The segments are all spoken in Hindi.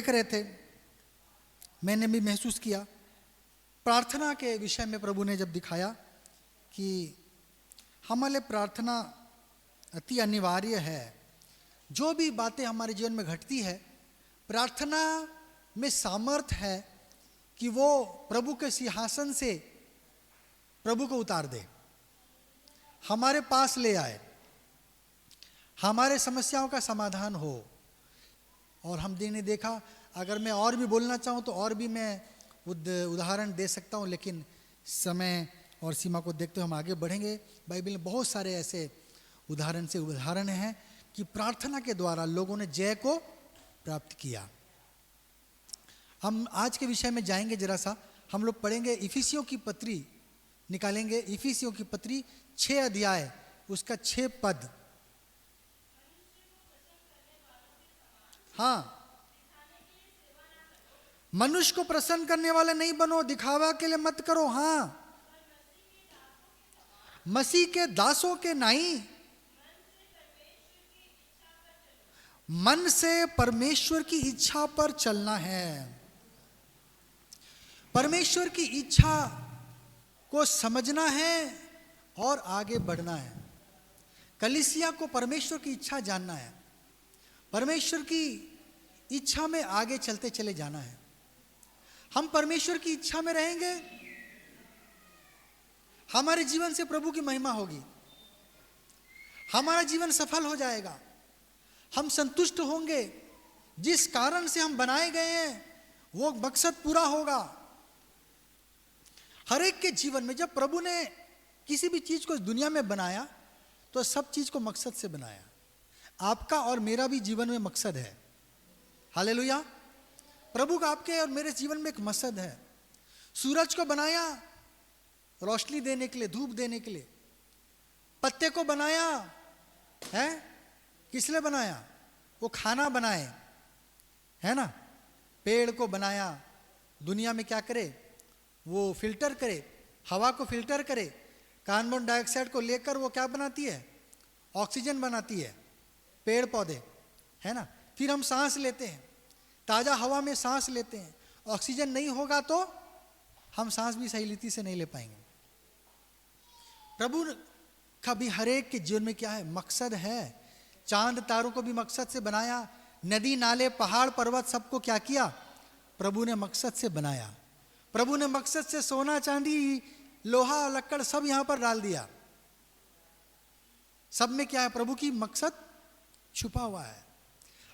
देख रहे थे, मैंने भी महसूस किया, प्रार्थना के विषय में प्रभु ने जब दिखाया कि हमारे लिए प्रार्थना अति अनिवार्य है। जो भी बातें हमारे जीवन में घटती है, प्रार्थना में सामर्थ है कि वो प्रभु के सिंहासन से प्रभु को उतार दे, हमारे पास ले आए, हमारे समस्याओं का समाधान हो। और हमने ने देखा, अगर मैं और भी बोलना चाहूँ तो और भी मैं उदाहरण दे सकता हूँ, लेकिन समय और सीमा को देखते हुए हम आगे बढ़ेंगे। बाइबल में बहुत सारे ऐसे उदाहरण हैं कि प्रार्थना के द्वारा लोगों ने जय को प्राप्त किया। हम आज के विषय में जाएंगे, जरा सा हम लोग पढ़ेंगे इफिसियों की पत्री, निकालेंगे इफिसियों की पत्री 6 अध्याय, उसका 6 पद। हाँ, मनुष्य को प्रसन्न करने वाले नहीं बनो, दिखावा के लिए मत करो। हाँ, मसीह के दासों के नहीं, मन से परमेश्वर की इच्छा पर चलना है। परमेश्वर की इच्छा को समझना है और आगे बढ़ना है। कलीसिया को परमेश्वर की इच्छा जानना है, परमेश्वर की इच्छा में आगे चलते चले जाना है। हम परमेश्वर की इच्छा में रहेंगे, हमारे जीवन से प्रभु की महिमा होगी, हमारा जीवन सफल हो जाएगा, हम संतुष्ट होंगे। जिस कारण से हम बनाए गए हैं वो मकसद पूरा होगा। हर एक के जीवन में जब प्रभु ने किसी भी चीज को इस दुनिया में बनाया तो सब चीज को मकसद से बनाया। आपका और मेरा भी जीवन में मकसद है। हालेलुया। प्रभु का आपके और मेरे जीवन में एक मकसद है। सूरज को बनाया रोशनी देने के लिए, धूप देने के लिए। पत्ते को बनाया है किस लिए बनाया? वो खाना बनाए, है ना। पेड़ को बनाया दुनिया में क्या करे? वो फिल्टर करे, हवा को फिल्टर करे, कार्बन डाइऑक्साइड को लेकर वो क्या बनाती है? ऑक्सीजन बनाती है, पेड़ पौधे, है ना। फिर हम सांस लेते हैं, ताजा हवा में सांस लेते हैं। ऑक्सीजन नहीं होगा तो हम सांस भी सही रीति से नहीं ले पाएंगे। प्रभु का भी हर एक के जीवन में क्या है? मकसद है। चांद तारों को भी मकसद से बनाया, नदी नाले पहाड़ पर्वत सबको क्या किया? प्रभु ने मकसद से बनाया। प्रभु ने मकसद से सोना चांदी लोहा लक्कड़ सब यहां पर डाल दिया। सब में क्या है? प्रभु की मकसद छुपा हुआ है।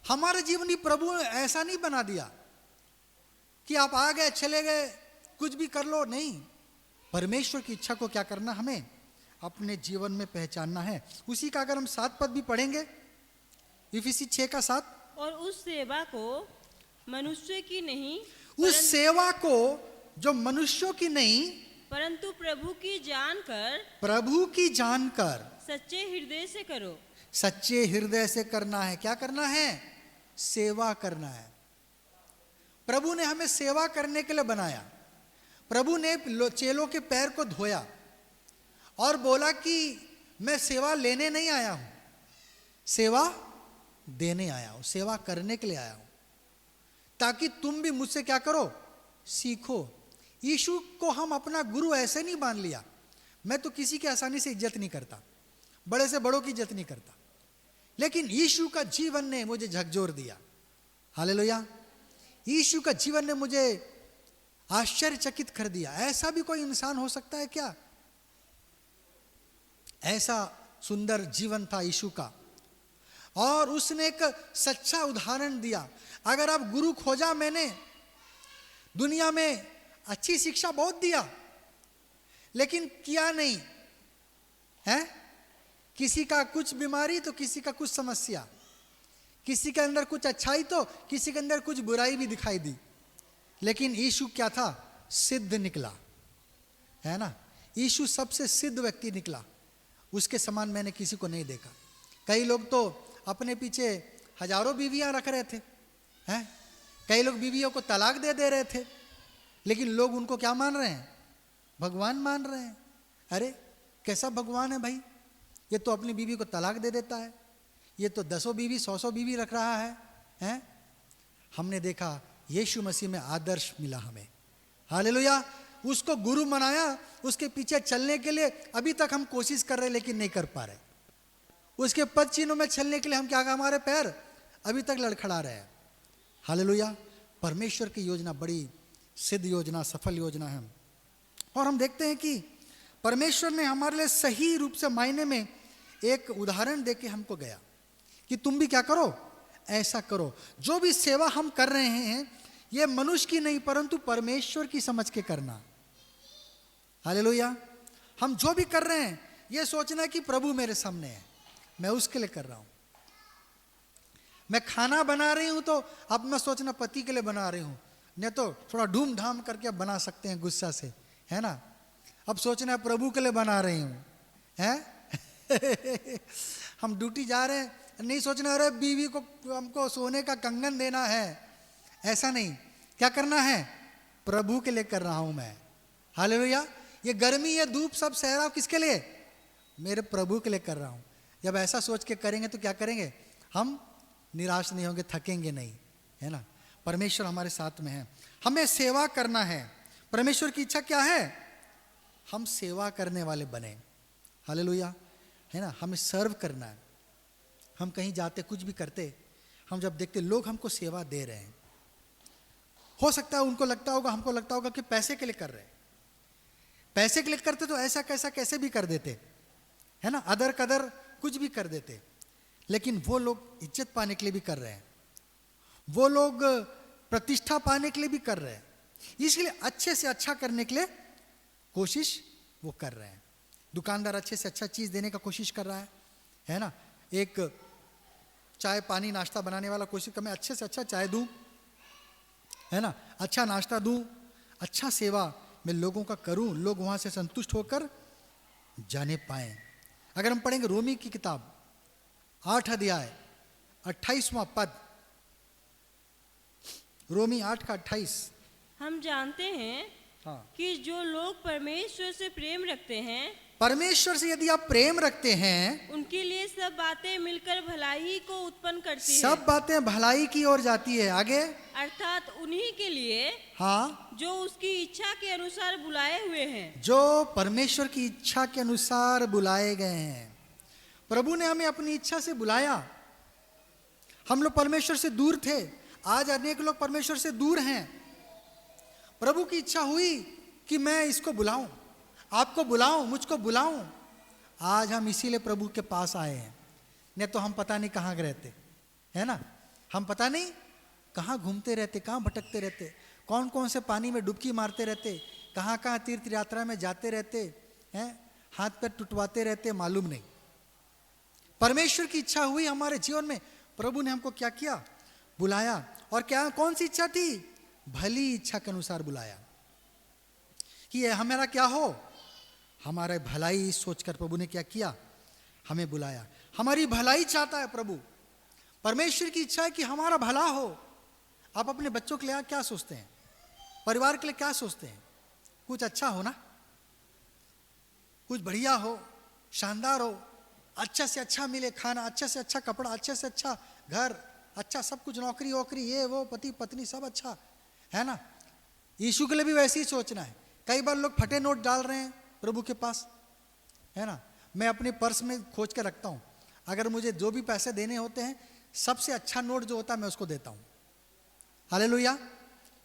हमारे जीवन भी प्रभु ने ऐसा नहीं बना दिया कि आप आ गए चले गए कुछ भी कर लो, नहीं। परमेश्वर की इच्छा को क्या करना? हमें अपने जीवन में पहचानना है। उसी का अगर हम 7 पद भी पढ़ेंगे, इफिसी 6 का 7। और उस सेवा को मनुष्य की नहीं, उस सेवा को जो मनुष्यों की नहीं परंतु प्रभु की जानकर सच्चे हृदय से करो। सच्चे हृदय से करना है। क्या करना है? सेवा करना है। प्रभु ने हमें सेवा करने के लिए बनाया। प्रभु ने चेलों के पैर को धोया और बोला कि मैं सेवा लेने नहीं आया हूं, सेवा देने आया हूं, सेवा करने के लिए आया हूं, ताकि तुम भी मुझसे क्या करो? सीखो। यीशु को हम अपना गुरु ऐसे नहीं मान लिया। मैं तो किसी की आसानी से इज्जत नहीं करता, बड़े से बड़ों की इज्जत नहीं करता, लेकिन यीशु का जीवन ने मुझे झकझोर दिया। हालेलुया। यीशु का जीवन ने मुझे आश्चर्यचकित कर दिया। ऐसा भी कोई इंसान हो सकता है क्या? ऐसा सुंदर जीवन था यीशु का, और उसने एक सच्चा उदाहरण दिया। अगर आप गुरु खोजा, मैंने दुनिया में अच्छी शिक्षा बहुत दिया, लेकिन किया नहीं है। किसी का कुछ बीमारी तो किसी का कुछ समस्या, किसी के अंदर कुछ अच्छाई तो किसी के अंदर कुछ बुराई भी दिखाई दी, लेकिन यीशु क्या था? सिद्ध निकला, है ना। यीशु सबसे सिद्ध व्यक्ति निकला। उसके समान मैंने किसी को नहीं देखा। कई लोग तो अपने पीछे हजारों बीवियां रख रहे थे, हैं। कई लोग बीवियों को तलाक दे रहे थे, लेकिन लोग उनको क्या मान रहे हैं? भगवान मान रहे हैं। अरे कैसा भगवान है भाई? ये तो अपनी बीवी को तलाक दे देता है, ये तो 10 बीवी 100 बीवी रख रहा है, हैं। हमने देखा यीशु मसीह में आदर्श मिला हमें, हालेलुया। उसको गुरु मनाया, उसके पीछे चलने के लिए अभी तक हम कोशिश कर रहे लेकिन नहीं कर पा रहे। उसके पद चिन्हों में चलने के लिए हम क्या, हमारे पैर अभी तक लड़खड़ा रहे हैं, हालेलुया। परमेश्वर की योजना बड़ी सिद्ध योजना, सफल योजना है। और हम देखते हैं कि परमेश्वर ने हमारे लिए सही रूप से मायने में एक उदाहरण देके हमको गया कि तुम भी क्या करो, ऐसा करो। जो भी सेवा हम कर रहे हैं ये मनुष्य की नहीं परंतु परमेश्वर की समझ के करना, हालेलुया। हम जो भी कर रहे हैं ये सोचना कि प्रभु मेरे सामने है, मैं उसके लिए कर रहा हूं। मैं खाना बना रही हूं तो अब मैं सोचना पति के लिए बना रही हूं, नहीं तो थोड़ा धूमधाम करके अब बना सकते हैं गुस्सा से, है ना। अब सोचना है प्रभु के लिए बना रही हूं, हैं हम ड्यूटी जा रहे हैं, नहीं सोचना अरे बीवी को हमको सोने का कंगन देना है, ऐसा नहीं। क्या करना है, प्रभु के लिए कर रहा हूं मैं, हालेलुया। ये गर्मी ये धूप सब सह रहा हूं किसके लिए, मेरे प्रभु के लिए कर रहा हूं। जब ऐसा सोच के करेंगे तो क्या करेंगे, हम निराश नहीं होंगे, थकेंगे नहीं, है ना। परमेश्वर हमारे साथ में है, हमें सेवा करना है। परमेश्वर की इच्छा क्या है, हम सेवा करने वाले बने, हालेलुया, है ना। हमें सर्व करना है। हम कहीं जाते कुछ भी करते, हम जब देखते लोग हमको सेवा दे रहे हैं, हो सकता है उनको लगता होगा, हमको लगता होगा कि पैसे के लिए कर रहे हैं, पैसे के लिए करते तो ऐसा कैसा कैसे भी कर देते, है ना, अदर कदर कुछ भी कर देते। लेकिन वो लोग इज्जत पाने के लिए भी कर रहे हैं, वो लोग प्रतिष्ठा पाने के लिए भी कर रहे हैं, इसलिए अच्छे से अच्छा करने के लिए कोशिश वो कर रहे हैं। दुकानदार अच्छे से अच्छा चीज देने का कोशिश कर रहा है ना। एक चाय पानी नाश्ता बनाने वाला कोशिश कर, मैं अच्छे से अच्छा चाय दूं, है ना, अच्छा नाश्ता दूं, अच्छा सेवा मैं लोगों का करूं, लोग वहां से संतुष्ट होकर जाने पाए। अगर हम पढ़ेंगे रोमी की किताब 8 अध्याय 28वां पद, रोमी 8 का 28, हम जानते हैं हाँ, कि जो लोग परमेश्वर से प्रेम रखते हैं परमेश्वर से यदि आप प्रेम रखते हैं, उनके लिए सब बातें मिलकर भलाई को उत्पन्न करती है, सब बातें भलाई की ओर जाती है। आगे, अर्थात उन्हीं के लिए हाँ, जो उसकी इच्छा के अनुसार बुलाए हुए हैं। जो परमेश्वर की इच्छा के अनुसार बुलाए गए हैं। प्रभु ने हमें अपनी इच्छा से बुलाया। हम लोग परमेश्वर से दूर थे, आज अनेक लोग परमेश्वर से दूर हैं। प्रभु की इच्छा हुई कि मैं इसको बुलाऊं, आपको बुलाऊं, मुझको बुलाऊं। आज हम इसीलिए प्रभु के पास आए हैं, नहीं तो हम पता नहीं कहाँ रहते, है ना। हम पता नहीं कहाँ घूमते रहते, कहाँ भटकते रहते, कौन कौन से पानी में डुबकी मारते रहते, कहाँ कहाँ तीर्थ यात्रा में जाते रहते हैं, हाथ पैर टुटवाते रहते, मालूम नहीं। परमेश्वर की इच्छा हुई हमारे जीवन में, प्रभु ने हमको क्या किया, बुलाया। और क्या, कौन सी इच्छा थी, भली इच्छा के अनुसार बुलाया कि ये हमारा क्या हो, हमारे भलाई सोचकर प्रभु ने क्या किया, हमें बुलाया। हमारी भलाई चाहता है प्रभु, परमेश्वर की इच्छा है कि हमारा भला हो। आप अपने बच्चों के लिए क्या सोचते हैं, परिवार के लिए क्या सोचते हैं, कुछ अच्छा हो ना, कुछ बढ़िया हो, शानदार हो, अच्छा से अच्छा मिले खाना, अच्छा से अच्छा कपड़ा, अच्छे से अच्छा घर, अच्छा सब कुछ, नौकरी वोकरी, ये वो, पति पत्नी सब अच्छा, है ना। यीशु के लिए भी वैसे ही सोचना है। कई बार लोग फटे नोट डाल रहे हैं प्रभु के पास, है ना। मैं अपने पर्स में खोज के रखता हूँ, अगर मुझे जो भी पैसे देने होते हैं सबसे अच्छा नोट जो होता है मैं उसको देता हूँ, हालेलुया।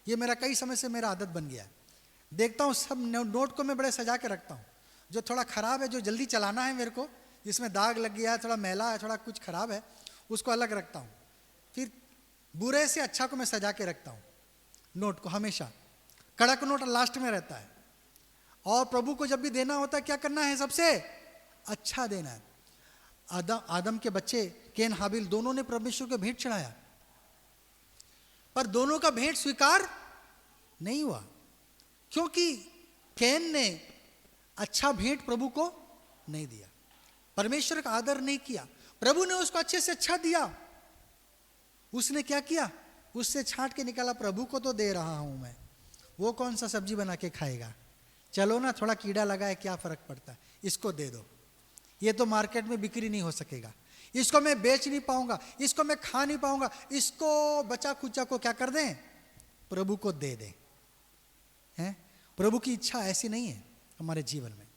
ये मेरा कई समय से मेरा आदत बन गया है। देखता हूँ सब नोट को मैं बड़े सजा के रखता हूँ, जो थोड़ा ख़राब है, जो जल्दी चलाना है मेरे को, जिसमें दाग लग गया है, थोड़ा मैला है, थोड़ा कुछ ख़राब है, उसको अलग रखता हूँ। फिर बुरे से अच्छा को मैं सजा के रखता हूँ नोट को, हमेशा कड़क नोट लास्ट में रहता है। और प्रभु को जब भी देना होता है क्या करना है, सबसे अच्छा देना है। आदम के बच्चे केन हाबिल दोनों ने परमेश्वर को भेंट चढ़ाया, पर दोनों का भेंट स्वीकार नहीं हुआ, क्योंकि केन ने अच्छा भेंट प्रभु को नहीं दिया, परमेश्वर का आदर नहीं किया। प्रभु ने उसको अच्छे से अच्छा दिया, उसने क्या किया, उससे छांट के निकाला, प्रभु को तो दे रहा हूं मैं, वो कौन सा सब्जी बना के खाएगा, चलो ना थोड़ा कीड़ा लगा है क्या फर्क पड़ता है, इसको दे दो, ये तो मार्केट में बिक्री नहीं हो सकेगा, इसको मैं बेच नहीं पाऊंगा, इसको मैं खा नहीं पाऊंगा, इसको बचा खुचा को क्या कर दें, प्रभु को दे दें। हैं? प्रभु की इच्छा ऐसी नहीं है हमारे जीवन में।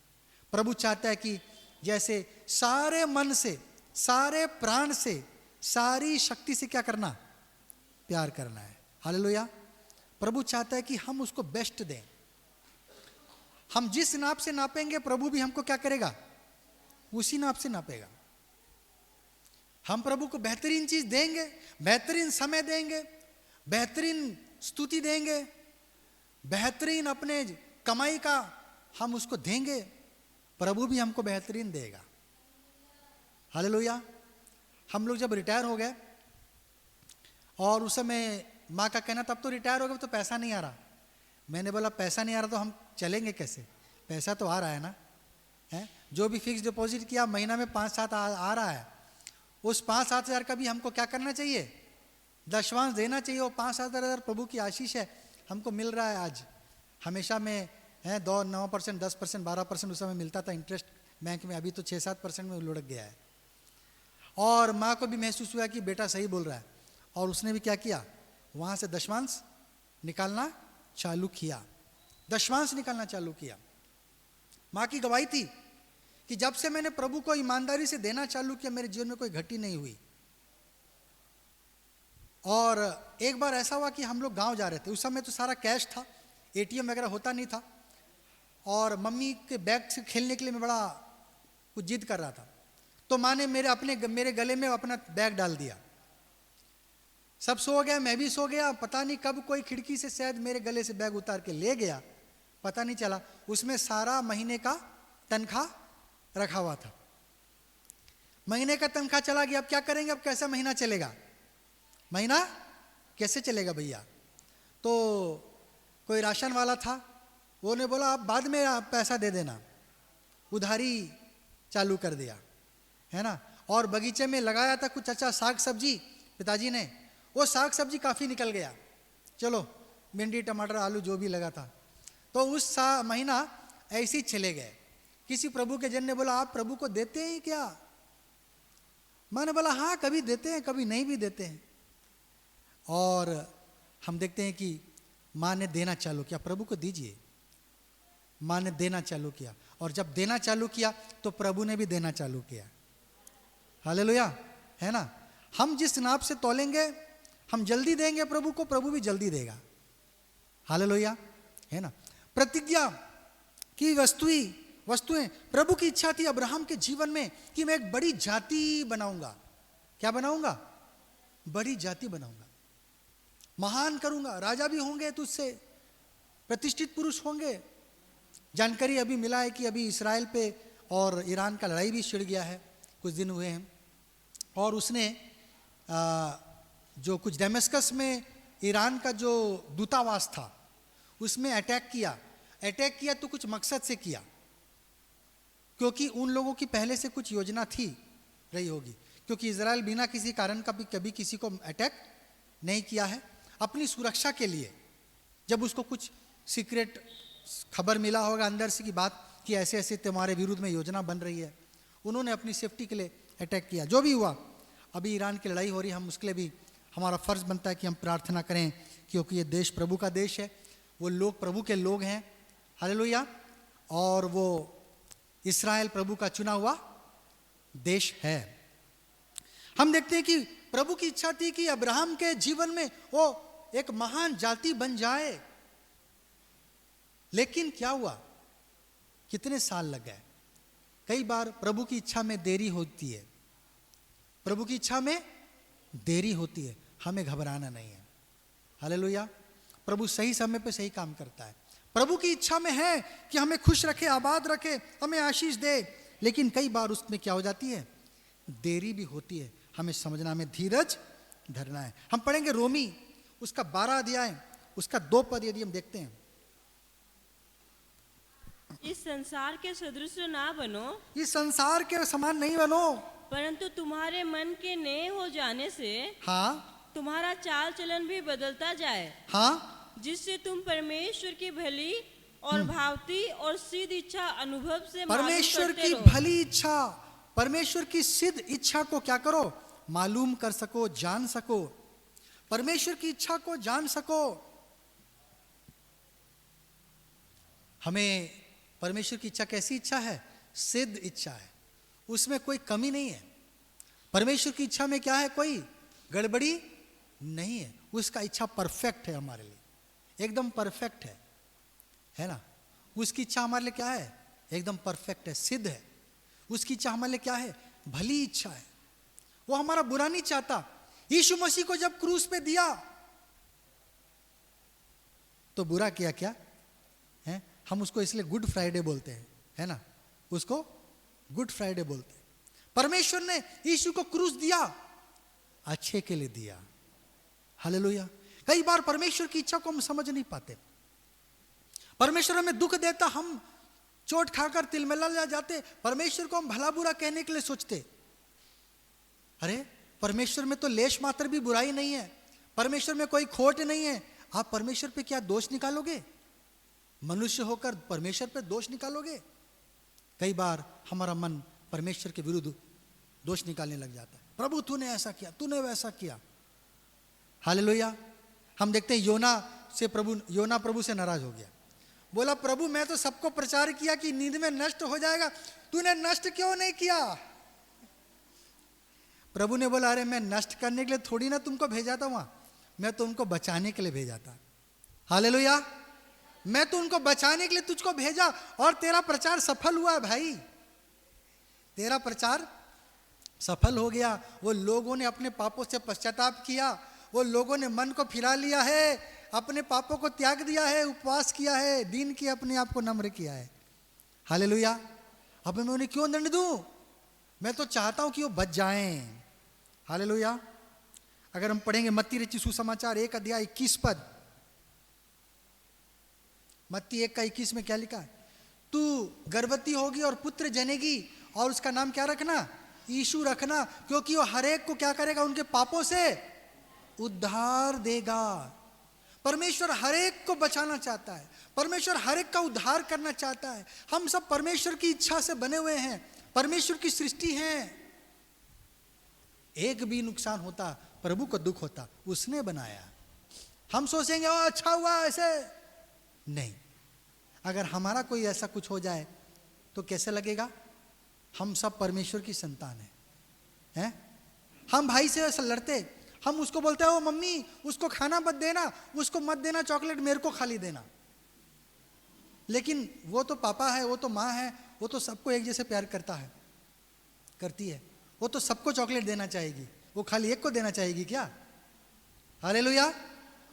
प्रभु चाहता है कि जैसे सारे मन से, सारे प्राण से, सारी शक्ति से क्या करना, प्यार करना है। हालेलुया। प्रभु चाहता है कि हम उसको बेस्ट दें। हम जिस नाप से नापेंगे प्रभु भी हमको क्या करेगा, उसी नाप से नापेगा। हम प्रभु को बेहतरीन चीज देंगे, बेहतरीन समय देंगे, बेहतरीन स्तुति देंगे, बेहतरीन अपने कमाई का हम उसको देंगे, प्रभु भी हमको बेहतरीन देगा। हालेलुया। हम लोग जब रिटायर हो गए और उस समय माँ का कहना, तब तो रिटायर हो गए तो पैसा नहीं आ रहा। मैंने बोला पैसा नहीं आ रहा तो हम चलेंगे कैसे, पैसा तो आ रहा है ना, है? जो भी फिक्स डिपॉजिट किया महीना में 5-7 आ रहा है, उस 5-7 हज़ार का भी हमको क्या करना चाहिए, दशवांश देना चाहिए। वो 5-7 हज़ार प्रभु की आशीष है, हमको मिल रहा है आज। हमेशा में है 9%, 10%, 12% उस समय मिलता था इंटरेस्ट बैंक में, अभी तो 6-7% में लुढ़क गया है। और माँ को भी महसूस हुआ कि बेटा सही बोल रहा है, और उसने भी क्या किया, वहाँ से दशवांश निकालना चालू किया, दशवांश निकालना चालू किया। माँ की गवाही थी कि जब से मैंने प्रभु को ईमानदारी से देना चालू किया, मेरे जीवन में कोई घटी नहीं हुई। और एक बार ऐसा हुआ कि हम लोग गांव जा रहे थे, उस समय तो सारा कैश था, एटीएम वगैरह होता नहीं था, और मम्मी के बैग से खेलने के लिए मैं बड़ा कुछ जिद कर रहा था, तो माँ ने मेरे गले में अपना बैग डाल दिया। सब सो गया, मैं भी सो गया, पता नहीं कब कोई खिड़की से शायद मेरे गले से बैग उतार के ले गया, पता नहीं चला। उसमें सारा महीने का तनख्वाह रखा हुआ था। महीने का तनख्वाह चला गया, अब क्या करेंगे, अब कैसा महीना चलेगा, महीना कैसे चलेगा भैया। तो कोई राशन वाला था, वो ने बोला आप बाद में आप पैसा दे देना, उधारी चालू कर दिया, है ना। और बगीचे में लगाया था कुछ अच्छा साग सब्जी पिताजी ने, वो साग सब्जी काफ़ी निकल गया, चलो भिंडी टमाटर आलू जो भी लगा था, तो उस महीना ऐसे ही चले गए। किसी प्रभु के जन ने बोला आप प्रभु को देते हैं क्या, मैंने बोला हाँ कभी देते हैं कभी नहीं भी देते हैं। और हम देखते हैं कि माँ ने देना चालू किया, प्रभु को दीजिए, माँ ने देना चालू किया, और जब देना चालू किया तो प्रभु ने भी देना चालू किया। हालेलुया, है ना। हम जिस नाप से तोलेंगे, हम जल्दी देंगे प्रभु को, प्रभु भी जल्दी देगा। हालेलुया, है ना। प्रतिज्ञा की वस्तुएं प्रभु की इच्छा थी अब्राहम के जीवन में कि मैं एक बड़ी जाति बनाऊंगा। क्या बनाऊंगा, बड़ी जाति बनाऊंगा, महान करूंगा, राजा भी होंगे तुझसे, प्रतिष्ठित पुरुष होंगे। जानकारी अभी मिला है कि अभी इस्राएल पे और ईरान का लड़ाई भी छिड़ गया है, कुछ दिन हुए हैं, और उसने जो कुछ डेमस्कस में ईरान का जो दूतावास था उसमें अटैक किया तो कुछ मकसद से किया, क्योंकि उन लोगों की पहले से कुछ योजना थी रही होगी, क्योंकि इजराइल बिना किसी कारण का भी कभी किसी को अटैक नहीं किया है। अपनी सुरक्षा के लिए जब उसको कुछ सीक्रेट खबर मिला होगा अंदर से की बात कि ऐसे ऐसे तुम्हारे विरुद्ध में योजना बन रही है, उन्होंने अपनी सेफ्टी के लिए अटैक किया। जो भी हुआ, अभी ईरान की लड़ाई हो रही है, हम उसके लिए भी हमारा फर्ज बनता है कि हम प्रार्थना करें, क्योंकि ये देश प्रभु का देश है, वो लोग प्रभु के लोग हैं। हालेलुया। और वो इस्राएल प्रभु का चुना हुआ देश है। हम देखते हैं कि प्रभु की इच्छा थी कि अब्राहम के जीवन में वो एक महान जाति बन जाए, लेकिन क्या हुआ, कितने साल लग गए। कई बार प्रभु की इच्छा में देरी होती है, प्रभु की इच्छा में देरी होती है, हमें घबराना नहीं है। हालेलुया। प्रभु सही समय पे सही काम करता है। प्रभु की इच्छा में है कि हमें खुश रखे, आबाद रखे, हमें आशीष दे, लेकिन कई बार उसमें क्या हो जाती है, देरी भी होती है। हमें समझना, हमें धीरज धरना है। हम पढ़ेंगे रोमी उसका 12 अध्याय उसका 2 पद, यदि हम देखते हैं, इस संसार के सदृश ना बनो, इस संसार के समान नहीं बनो, परंतु तुम्हारे मन के नए हो जाने से हाँ तुम्हारा चाल चलन भी बदलता जाए, हाँ, जिससे तुम परमेश्वर की भली और भावती और सिद्ध इच्छा अनुभव से मालूम परमेश्वर करते की रहो। भली इच्छा परमेश्वर की सिद्ध इच्छा को क्या करो, मालूम कर सको, जान सको, परमेश्वर की इच्छा को जान सको। हमें परमेश्वर की इच्छा कैसी इच्छा है? सिद्ध इच्छा है, उसमें कोई कमी नहीं है। परमेश्वर की इच्छा में क्या है? कोई गड़बड़ी नहीं है। उसका इच्छा परफेक्ट है हमारे लिए, एकदम परफेक्ट है ना। उसकी इच्छा हमारे लिए क्या है? एकदम परफेक्ट है, सिद्ध है। उसकी इच्छा हमारे लिए क्या है? भली इच्छा है। वो हमारा बुरा नहीं चाहता। यीशु मसीह को जब क्रूस पे दिया तो बुरा किया क्या है? हम उसको इसलिए गुड फ्राइडे बोलते हैं, है ना, उसको गुड फ्राइडे बोलते हैं। परमेश्वर ने यीशु को क्रूस दिया, अच्छे के लिए दिया। हालेलुया। कई बार परमेश्वर की इच्छा को हम समझ नहीं पाते। परमेश्वर हमें दुख देता, हम चोट खाकर तिलमिला जाते, परमेश्वर को हम भला बुरा कहने के लिए सोचते। अरे परमेश्वर में तो लेश मात्र भी बुराई नहीं है, परमेश्वर में कोई खोट नहीं है। आप परमेश्वर पे क्या दोष निकालोगे? मनुष्य होकर परमेश्वर पे दोष निकालोगे? कई बार हमारा मन परमेश्वर के विरुद्ध दोष निकालने लग जाता है। प्रभु तूने ऐसा किया, तूने वैसा किया। हालेलुया। हम देखते हैं योना प्रभु से नाराज हो गया। बोला प्रभु मैं तो सबको प्रचार किया कि नींद में नष्ट हो जाएगा, तूने नष्ट क्यों नहीं किया? प्रभु ने बोला अरे मैं नष्ट करने के लिए थोड़ी ना तुमको भेजा था वहां, मैं तो उनको बचाने के लिए भेजा था। हालेलुया। मैं तो उनको बचाने के लिए तुझको भेजा और तेरा प्रचार सफल हुआ भाई, तेरा प्रचार सफल हो गया। वो लोगों ने अपने पापों से पश्चाताप किया, वो लोगों ने मन को फिरा लिया है, अपने पापों को त्याग दिया है, उपवास किया है, दीन की अपने आप को नम्र किया है। हालेलुया। अब मैं उन्हें क्यों दंड दूं? मैं तो चाहता हूं कि वो बच जाएं। हालेलुया। अगर हम पढ़ेंगे मत्ती रचित सुसमाचार 1 अध्याय 21 पद, मत्ती 1 का 21 में क्या लिखा है? तू गर्भवती होगी और पुत्र जनेगी और उसका नाम क्या रखना? यीशु रखना, क्योंकि वो हर एक को क्या करेगा? उनके पापों से उद्धार देगा। परमेश्वर हर एक को बचाना चाहता है, परमेश्वर हर एक का उद्धार करना चाहता है। हम सब परमेश्वर की इच्छा से बने हुए हैं, परमेश्वर की सृष्टि है। एक भी नुकसान होता प्रभु को दुख होता, उसने बनाया। हम सोचेंगे ओ अच्छा हुआ, ऐसे नहीं। अगर हमारा कोई ऐसा कुछ हो जाए तो कैसे लगेगा? हम सब परमेश्वर की संतान हैं। हम भाई से ऐसा लड़ते, हम उसको बोलते हैं ओ मम्मी उसको खाना मत देना, उसको मत देना चॉकलेट, मेरे को खाली देना। लेकिन वो तो पापा है, वो तो माँ है, वो तो सबको एक जैसे प्यार करता है, करती है। वो तो सबको चॉकलेट देना चाहेगी, वो खाली एक को देना चाहेगी क्या? हालेलुया।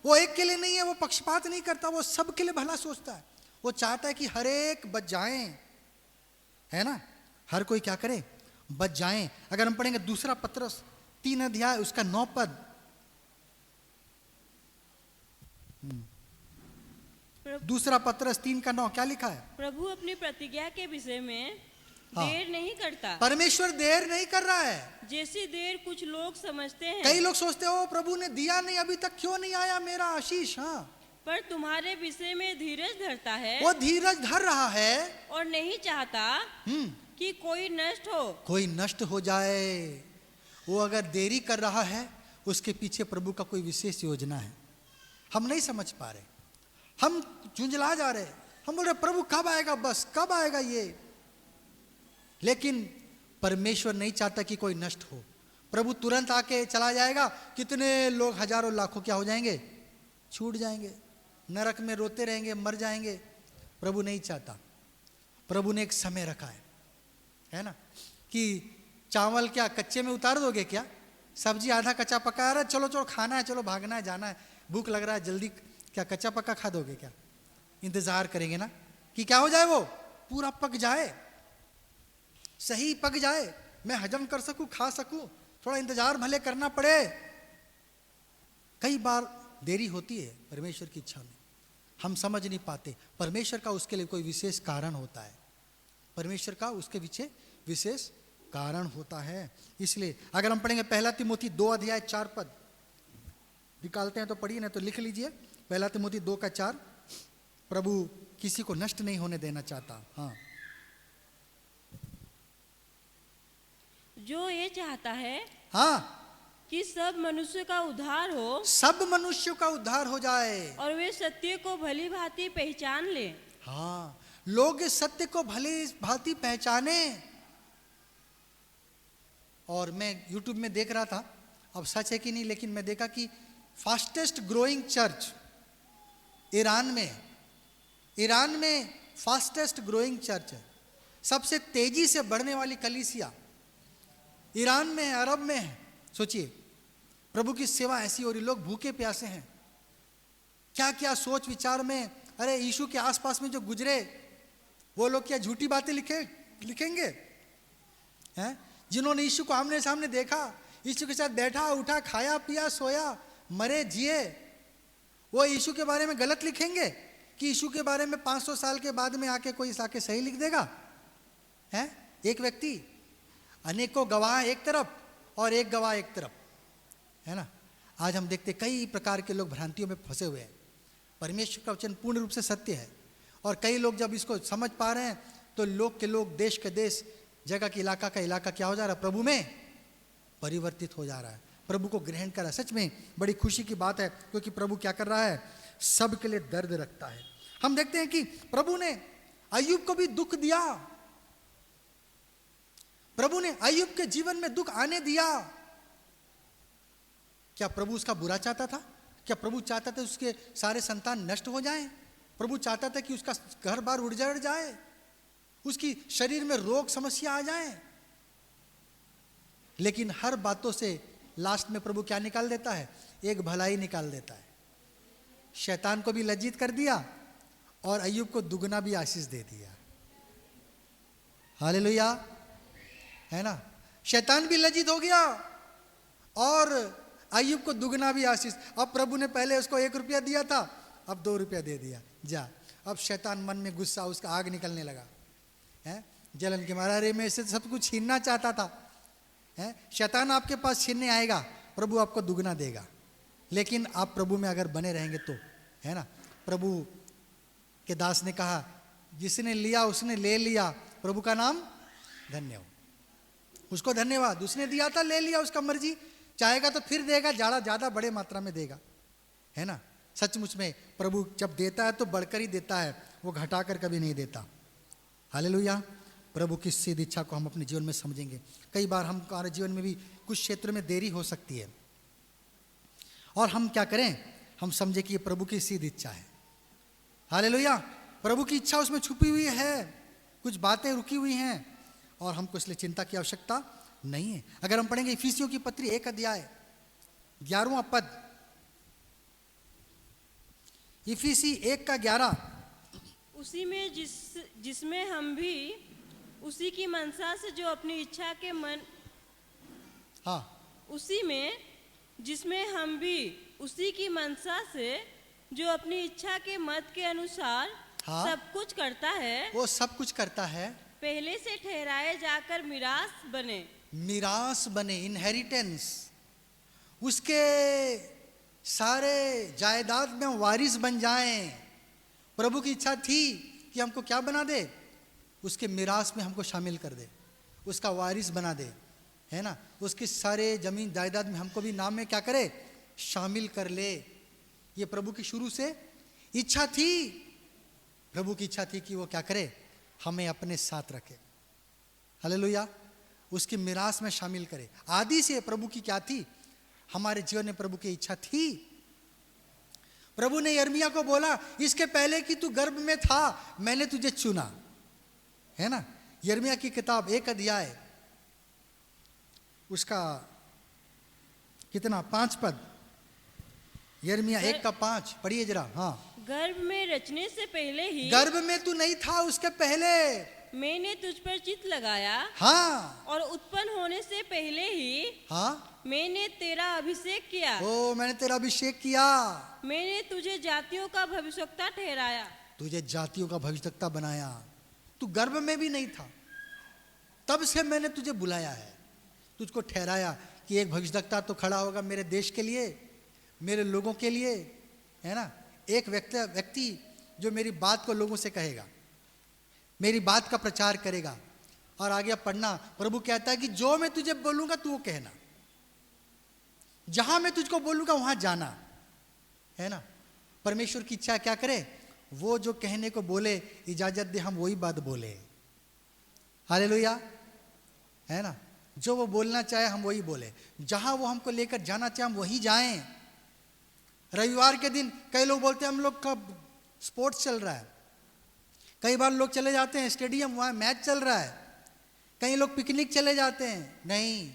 वो एक के लिए नहीं है, वो पक्षपात नहीं करता, वो सब के लिए भला सोचता है। वो चाहता है कि हर एक बच जाएं, है ना, हर कोई क्या करे? बच जाएं। अगर हम पढ़ेंगे दूसरा पत्रस 3 अध्याय उसका 9 पद, दूसरा पत्रस 3 का 9 क्या लिखा है? प्रभु अपनी प्रतिज्ञा के विषय में हाँ। देर नहीं करता। परमेश्वर देर नहीं कर रहा है, जैसी देर कुछ लोग समझते हैं। कई लोग सोचते हो प्रभु ने दिया नहीं, अभी तक क्यों नहीं आया मेरा आशीष। हाँ, पर तुम्हारे विषय में धीरज धरता है, वो धीरज धर रहा है और नहीं चाहता कि कोई नष्ट हो, कोई नष्ट हो जाए। वो अगर देरी कर रहा है, उसके पीछे प्रभु का कोई विशेष योजना है। हम नहीं समझ पा रहे, हम झुंझला जा रहे, हम बोल रहे प्रभु कब आएगा, बस कब आएगा ये। लेकिन परमेश्वर नहीं चाहता कि कोई नष्ट हो। प्रभु तुरंत आके चला जाएगा, कितने लोग हजारों लाखों क्या हो जाएंगे? छूट जाएंगे, नरक में रोते रहेंगे, मर जाएंगे। प्रभु नहीं चाहता। प्रभु ने एक समय रखा है ना, कि चावल क्या कच्चे में उतार दोगे क्या? सब्जी आधा कच्चा पका रहा है, चलो चलो खाना है, चलो भागना है, जाना है, भूख लग रहा है, जल्दी, क्या कच्चा पक्का खा दोगे क्या? इंतजार करेंगे ना कि क्या हो जाए, वो पूरा पक जाए, सही पक जाए, मैं हजम कर सकूं, खा सकूं। थोड़ा इंतजार भले करना पड़े। कई बार देरी होती है परमेश्वर की इच्छा में, हम समझ नहीं पाते। परमेश्वर का उसके लिए कोई विशेष कारण होता है, परमेश्वर का उसके पीछे विशेष कारण होता है। इसलिए अगर हम पढ़ेंगे 1 तिमोथी 2 अध्याय 4 पद, निकालते हैं तो पढ़िए, ना तो लिख लीजिए। 1 तिमोथी 2 का 4। प्रभु किसी को नष्ट नहीं होने देना चाहता। हाँ, जो ये चाहता है हाँ, कि सब मनुष्य का उद्धार हो सब मनुष्यों का उद्धार हो जाए। और वे सत्य को भली भांति पहचान ले। हाँ, लोग इस सत्य को भली भांति पहचाने। और मैं YouTube में देख रहा था, अब सच है कि नहीं, लेकिन मैं देखा कि फास्टेस्ट ग्रोइंग चर्च ईरान में फास्टेस्ट ग्रोइंग चर्च है। सबसे तेजी से बढ़ने वाली कलीसिया ईरान में है, अरब में है। सोचिए, प्रभु की सेवा ऐसी हो रही, लोग भूखे प्यासे हैं। क्या क्या सोच विचार में, अरे यीशु के आसपास में जो गुजरे वो लोग क्या झूठी बातें लिखेंगे हैं? जिन्होंने यीशु को आमने सामने देखा, यीशु के साथ बैठा उठा, खाया पिया, सोया, मरे जिए, वो यीशु के बारे में गलत लिखेंगे कि यीशु के बारे में 500 साल के बाद में आके कोई आके सही लिख देगा? हैं? एक व्यक्ति, अनेकों गवाह एक तरफ और एक गवाह एक तरफ, है ना। आज हम देखते कई प्रकार के लोग भ्रांतियों में फंसे हुए हैं। परमेश्वर का वचन पूर्ण रूप से सत्य है, और कई लोग जब इसको समझ पा रहे हैं तो लोग के लोग, देश के देश, जगह के इलाका का इलाका क्या हो जा रहा है? प्रभु में परिवर्तित हो जा रहा है, प्रभु को ग्रहण कर रहा है। सच में बड़ी खुशी की बात है, क्योंकि प्रभु क्या कर रहा है? सबके लिए दर्द रखता है। हम देखते हैं कि प्रभु ने अय्यूब को भी दुख दिया, प्रभु ने अय्यूब के जीवन में दुख आने दिया। क्या प्रभु उसका बुरा चाहता था? क्या प्रभु चाहता था उसके सारे संतान नष्ट हो जाएं? प्रभु चाहता था कि उसका घर बार उजड़ जाए, उसकी शरीर में रोग समस्या आ जाए? लेकिन हर बातों से लास्ट में प्रभु क्या निकाल देता है? एक भलाई निकाल देता है। शैतान को भी लज्जित कर दिया और अय्यूब को दुगना भी आशीष दे दिया। हालेलुया, है ना। शैतान भी लज्जित हो गया और अय्यूब को दुगना भी आशीष। अब प्रभु ने पहले उसको 1 रुपया दिया था, अब 2 रुपया दे दिया, जा। अब शैतान मन में गुस्सा, उसका आग निकलने लगा, है, जलन के मारा। अरे मैं इससे सब कुछ छीनना चाहता था, है। शैतान आपके पास छीनने आएगा, प्रभु आपको दुगना देगा, लेकिन आप प्रभु में अगर बने रहेंगे तो, है ना। प्रभु के दास ने कहा, जिसने लिया उसने ले लिया, प्रभु का नाम धन्य हो, उसको धन्यवाद। उसने दिया था, ले लिया, उसका मर्जी, चाहेगा तो फिर देगा, ज़्यादा बड़े मात्रा में देगा, है ना। सचमुच में प्रभु जब देता है तो बढ़कर ही देता है, वो घटाकर कभी नहीं देता। हालेलुया। प्रभु की सिद्ध इच्छा को हम अपने जीवन में समझेंगे। कई बार हमारे जीवन में भी कुछ क्षेत्र में देरी हो सकती है, और हम क्या करें? हम समझे कि ये प्रभु की सिद्ध इच्छा है। हालेलुया। प्रभु की इच्छा उसमें छुपी हुई है, कुछ बातें रुकी हुई हैं, और हमको इसलिए चिंता की आवश्यकता नहीं है। अगर हम पढ़ेंगे इफिसियों की पत्री 1 अध्याय 11वां पद, इफिसी 1 का 11, उसी में जिसमें हम भी उसी की मनसा से जो अपनी इच्छा के मन, हाँ, उसी में जिसमें हम भी उसी की मनसा से जो अपनी इच्छा के मत के अनुसार हाँ, सब कुछ करता है, वो सब कुछ करता है, पहले से ठहराए जाकर मिरास बने, इनहेरिटेंस, उसके सारे जायदाद में वारिस बन जाएं। प्रभु की इच्छा थी कि हमको क्या बना दे? उसके मिरास में हमको शामिल कर दे, उसका वारिस बना दे, है ना। उसके सारे जमीन जायदाद में हमको भी नाम में क्या करे? शामिल कर ले। ये प्रभु की शुरू से इच्छा थी। प्रभु की इच्छा थी कि वो क्या करे? हमें अपने साथ रखे। हालेलुया। उसकी मिरास में शामिल करे। आदि से प्रभु की क्या थी? हमारे जीवन में प्रभु की इच्छा थी। प्रभु ने यिर्मयाह को बोला, इसके पहले कि तू गर्भ में था मैंने तुझे चुना, है ना। यिर्मयाह की किताब 1 अध्याय उसका कितना 5 पद, यिर्मयाह 1 का 5 पढ़िए जरा। हाँ, गर्भ में रचने से पहले ही, गर्भ में तू नहीं था उसके पहले मैंने तुझ पर चित्त लगाया, हाँ, और उत्पन्न होने से पहले ही, हाँ, मैंने तेरा अभिषेक किया, ओ मैंने तेरा अभिषेक किया, मैंने तुझे जातियों का भविष्यवक्ता ठहराया, तुझे जातियों का भविष्यवक्ता बनाया। तू गर्भ में भी नहीं था, तब से मैंने तुझे बुलाया है, तुझको ठहराया कि एक भविष्यवक्ता तो खड़ा होगा मेरे देश के लिए, मेरे लोगों के लिए, है ना। एक व्यक्ति जो मेरी बात को लोगों से कहेगा, मेरी बात का प्रचार करेगा, और आगे पढ़ना, प्रभु कहता है कि जो मैं तुझे बोलूंगा तू वो कहना, जहां मैं तुझको बोलूंगा वहां जाना, है ना। परमेश्वर की इच्छा क्या करे, वो जो कहने को बोले इजाजत दे हम वही बात बोले, हालेलुया, है ना। जो वो बोलना चाहे हम वही बोले, जहां वो हमको लेकर जाना चाहे हम वही जाएं। रविवार के दिन कई लोग बोलते हैं हम लोग का स्पोर्ट्स चल रहा है, कई बार लोग चले जाते हैं स्टेडियम, वहां मैच चल रहा है, कई लोग पिकनिक चले जाते हैं। नहीं,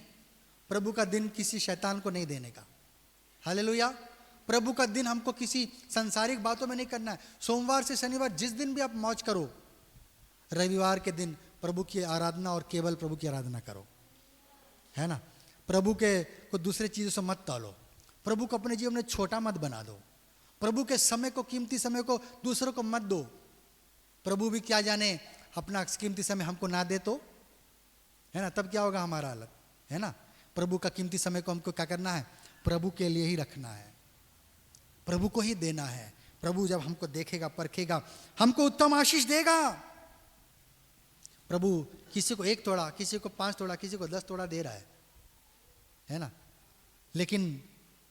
प्रभु का दिन किसी शैतान को नहीं देने का, हालेलुया। प्रभु का दिन हमको किसी संसारिक बातों में नहीं करना है। सोमवार से शनिवार जिस दिन भी आप मौज करो, रविवार के दिन प्रभु की आराधना और केवल प्रभु की आराधना करो, है ना। प्रभु के को दूसरे चीज़ों से मत टालो, प्रभु को अपने जीवन में छोटा मत बना दो, प्रभु के समय को, कीमती समय को दूसरों को मत दो। प्रभु भी क्या जाने अपना कीमती समय हमको ना दे तो, है ना, तब क्या होगा हमारा हालत, है ना। प्रभु का कीमती समय को हमको क्या करना है, प्रभु के लिए ही रखना है, प्रभु को ही देना है। प्रभु जब हमको देखेगा, परखेगा, हमको उत्तम आशीष देगा। प्रभु किसी को 1 तोड़ा, किसी को 5 तोड़ा, किसी को 10 तोड़ा दे रहा है ना। लेकिन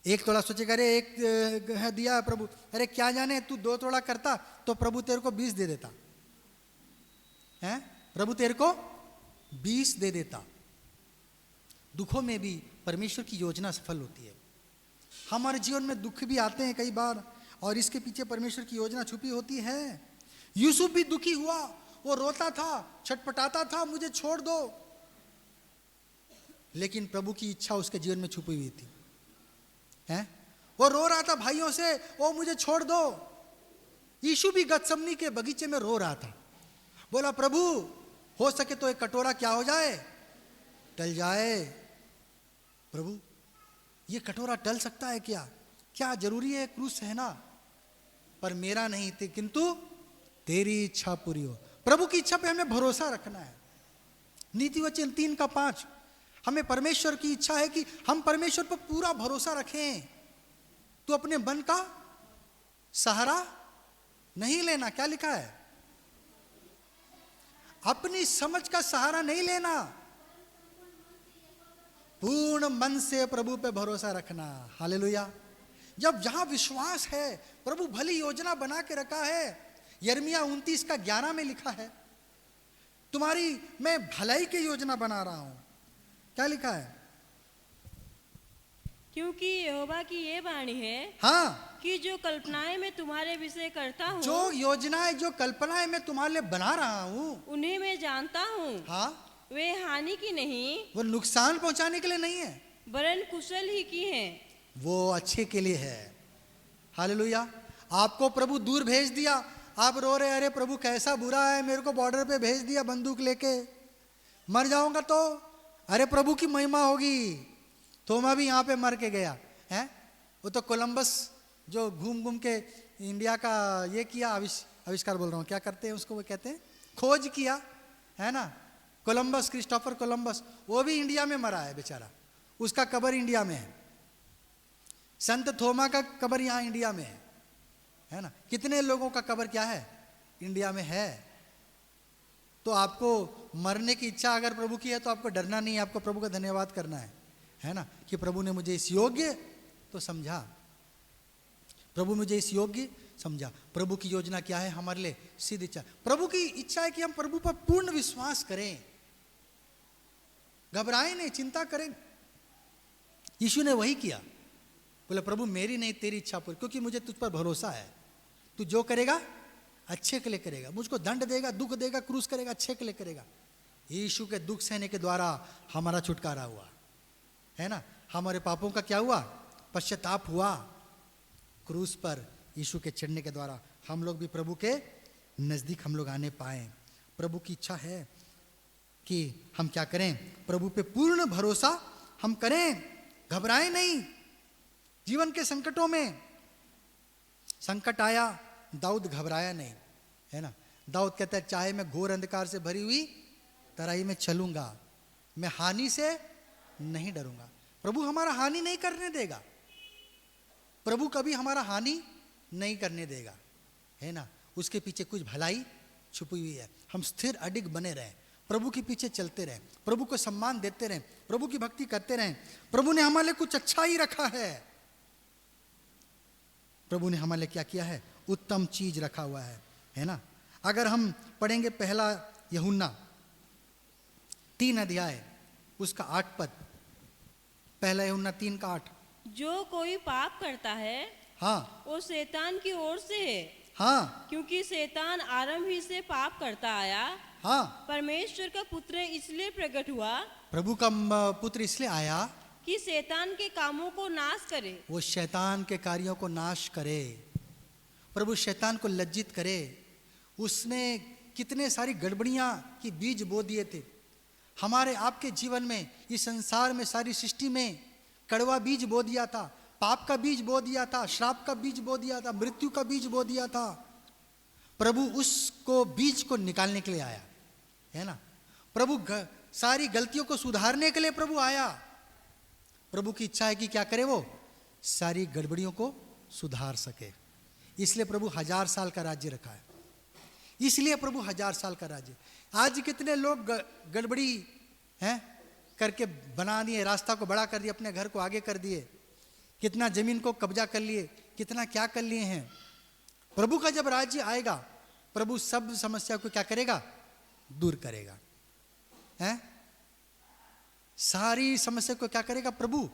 1 तोड़ा सोचेगा अरे 1 है दिया प्रभु, अरे क्या जाने तू 2 तोड़ा करता तो प्रभु तेरे को 20 दे देता है, प्रभु तेरे को 20 दे देता। दुखों में भी परमेश्वर की योजना सफल होती है। हमारे जीवन में दुख भी आते हैं कई बार, और इसके पीछे परमेश्वर की योजना छुपी होती है। यूसुफ भी दुखी हुआ, वो रोता था, छटपटाता था, मुझे छोड़ दो, लेकिन प्रभु की इच्छा उसके जीवन में छुपी हुई थी, हैं? वो रो रहा था भाइयों से, वो मुझे छोड़ दो। यीशु भी गतसमनी के बगीचे में रो रहा था, बोला प्रभु हो सके तो एक कटोरा क्या हो जाए, टल जाए। प्रभु ये कटोरा टल सकता है क्या, क्या जरूरी है क्रूस सहना, पर मेरा नहीं थे किंतु तेरी इच्छा पूरी हो। प्रभु की इच्छा पे हमें भरोसा रखना है। नीति वचन 3:5, हमें परमेश्वर की इच्छा है कि हम परमेश्वर पर पूरा भरोसा रखें। तो अपने मन का सहारा नहीं लेना, क्या लिखा है, अपनी समझ का सहारा नहीं लेना, पूर्ण मन से प्रभु पे भरोसा रखना, हालेलुया। जब जहां विश्वास है, प्रभु भली योजना बना के रखा है। यिर्मयाह 29:11 में लिखा है, तुम्हारी मैं भलाई की योजना बना रहा हूं। क्या लिखा है, क्योंकि यहोवा की ये वाणी है, हाँ, कि जो कल्पनाएं मैं तुम्हारे विषय करता हूँ, जो योजनाएं, जो कल्पनाएं मैं तुम्हारे लिए बना रहा हूं, उन्हें मैं जानता हूँ। हाँ, वे हानि की नहीं, वो नुकसान पहुंचाने के लिए नहीं है, वरन कुशल ही की हैं। वो अच्छे के लिए है, हालेलुया। आपको प्रभु दूर भेज दिया, आप रो रहे, अरे प्रभु कैसा बुरा है, मेरे को बॉर्डर पे भेज दिया बंदूक लेके, मर जाऊंगा तो, अरे प्रभु की महिमा होगी। थोमा भी यहाँ पे मर के गया है, वो तो कोलंबस जो घूम घूम के इंडिया का ये किया, आविष्कार बोल रहा हूँ, क्या करते हैं उसको, वो कहते हैं खोज किया, है ना। कोलंबस, क्रिस्टोफर कोलंबस, वो भी इंडिया में मरा है बेचारा, उसका कब्र इंडिया में है। संत थोमा का कब्र यहाँ इंडिया में है ना। कितने लोगों का कब्र क्या है, इंडिया में है। तो आपको मरने की इच्छा अगर प्रभु की है तो आपको डरना नहीं है, आपको प्रभु का धन्यवाद करना है ना, कि प्रभु ने मुझे इस योग्य तो समझा, प्रभु मुझे इस योग्य समझा। प्रभु की योजना क्या है हमारे लिए, सिद्ध इच्छा। प्रभु की इच्छा है कि हम प्रभु पर पूर्ण विश्वास करें, घबराएं नहीं, चिंता करें। यीशु ने वही किया, बोले प्रभु मेरी नहीं तेरी इच्छा पूरी, क्योंकि मुझे तुझ पर भरोसा है, तू जो करेगा अच्छे के लिए करेगा, मुझको दंड देगा, दुख देगा, क्रूस करेगा, अच्छे के लिए करेगा। यीशु के दुख सहने के द्वारा हमारा छुटकारा हुआ, है ना। हमारे पापों का क्या हुआ, पश्चाताप हुआ। क्रूस पर यीशु के चढ़ने के द्वारा हम लोग भी प्रभु के नजदीक हम लोग आने पाए। प्रभु की इच्छा है कि हम क्या करें, प्रभु पे पूर्ण भरोसा हम करें, घबराएं नहीं। जीवन के संकटों में, संकट आया, दाऊद घबराया नहीं, है ना। दाऊद कहता है चाहे मैं घोर अंधकार से भरी हुई तराई में चलूंगा, मैं हानि से नहीं डरूंगा। प्रभु हमारा हानि नहीं करने देगा, प्रभु कभी हमारा हानि नहीं करने देगा, है ना। उसके पीछे कुछ भलाई छुपी हुई है। हम स्थिर अडिग बने रहें, प्रभु के पीछे चलते रहें, प्रभु को सम्मान देते रहें, प्रभु की भक्ति करते रहें। प्रभु ने हमारे लिए कुछ अच्छा ही रखा है। प्रभु ने हमारे लिए क्या किया है? उत्तम चीज रखा हुआ है ना। अगर हम पढ़ेंगे पहला यूहन्ना 3 अध्याय उसका 8 पद, पहला यूहन्ना 3 का 8। जो कोई पाप करता है हाँ वो शैतान की ओर से है, हाँ क्योंकि शैतान आरंभ ही से पाप करता आया। हाँ, परमेश्वर का पुत्र इसलिए प्रकट हुआ, प्रभु का पुत्र इसलिए आया कि शैतान के कामों को नाश करे। वो शैतान के कार्यों को नाश करे, प्रभु शैतान को लज्जित करे। उसने कितने सारी गड़बड़ियां की बीज बो दिए थे हमारे आपके जीवन में, इस संसार में, सारी सृष्टि में कड़वा बीज बो दिया था, पाप का बीज बो दिया था, श्राप का बीज बो दिया था, मृत्यु का बीज बो दिया था। प्रभु उसको बीज को निकालने के लिए आया है ना। प्रभु सारी गलतियों को सुधारने के लिए प्रभु आया। प्रभु की इच्छा है कि क्या करे? वो सारी गड़बड़ियों को सुधार सके। इसलिए प्रभु 1000 साल का राज्य रखा है। इसलिए प्रभु 1000 साल का राज्य। आज कितने लोग गड़बड़ी हैं करके बना दिए, रास्ता को बड़ा कर दिया, अपने घर को आगे कर दिए, कितना जमीन को कब्जा कर लिए, कितना क्या कर लिए हैं। प्रभु का जब राज्य आएगा, प्रभु सब समस्या को क्या करेगा? दूर करेगा। हैं? सारी समस्या को क्या करेगा? प्रभु